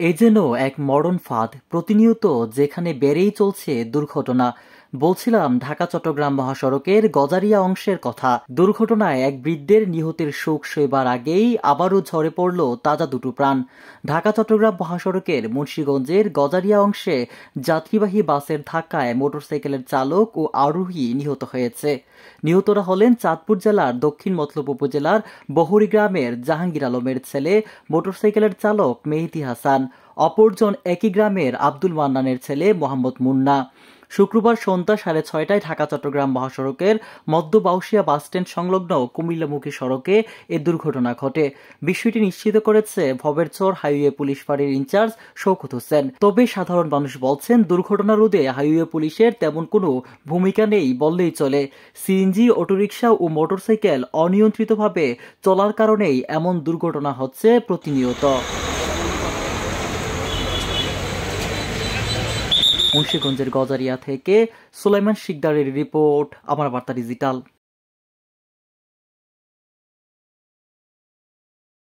এ যেন এক মরণ ফাঁদ। প্রতিনিয়ত যেখানে বেড়েই চলছে দুর্ঘটনা। বলছিলাম ঢাকা চট্টগ্রাম মহাসড়কের গজারিয়া অংশের কথা। দুর্ঘটনায় এক বৃদ্ধের নিহতের শোক সইবার আগেই আবারও ঝরে পড়ল তাজা দুটো প্রাণ। ঢাকা চট্টগ্রাম মহাসড়কের মুন্সিগঞ্জের গজারিয়া অংশে যাত্রীবাহী বাসের ধাক্কায় মোটরসাইকেলের চালক ও আরোহী নিহত হয়েছে। নিহতরা হলেন চাঁদপুর জেলার দক্ষিণ মতলব উপজেলার বহরী গ্রামের জাহাঙ্গীর আলমের ছেলে মোটরসাইকেলের চালক মেহেদী হাসান। অপরজন একই গ্রামের আব্দুল মান্নানের ছেলে মোহাম্মদ মুন্না। শুক্রবার সন্ধ্যা 6:30টায় ঢাকা চট্টগ্রাম মহাসড়কের মধ্য বাউশিয়া বাসস্ট্যান্ড সংলগ্ন কুমিল্লামুখী সড়কে এ দুর্ঘটনা ঘটে। বিষয়টি নিশ্চিত করেছে ভবেরচর হাইওয়ে পুলিশ ফাঁড়ির ইনচার্জ শওকত হোসেন। তবে সাধারণ মানুষ বলছেন, দুর্ঘটনা রোধে হাইওয়ে পুলিশের তেমন কোনো ভূমিকা নেই বললেই চলে। সিএনজি, অটোরিকশা ও মোটরসাইকেল অনিয়ন্ত্রিতভাবে চলার কারণেই এমন দুর্ঘটনা হচ্ছে প্রতিনিয়ত। মুন্সিগঞ্জের গজারিয়া থেকে সুলাইমান শিকদারের রিপোর্ট, আমার বার্তা ডিজিটাল।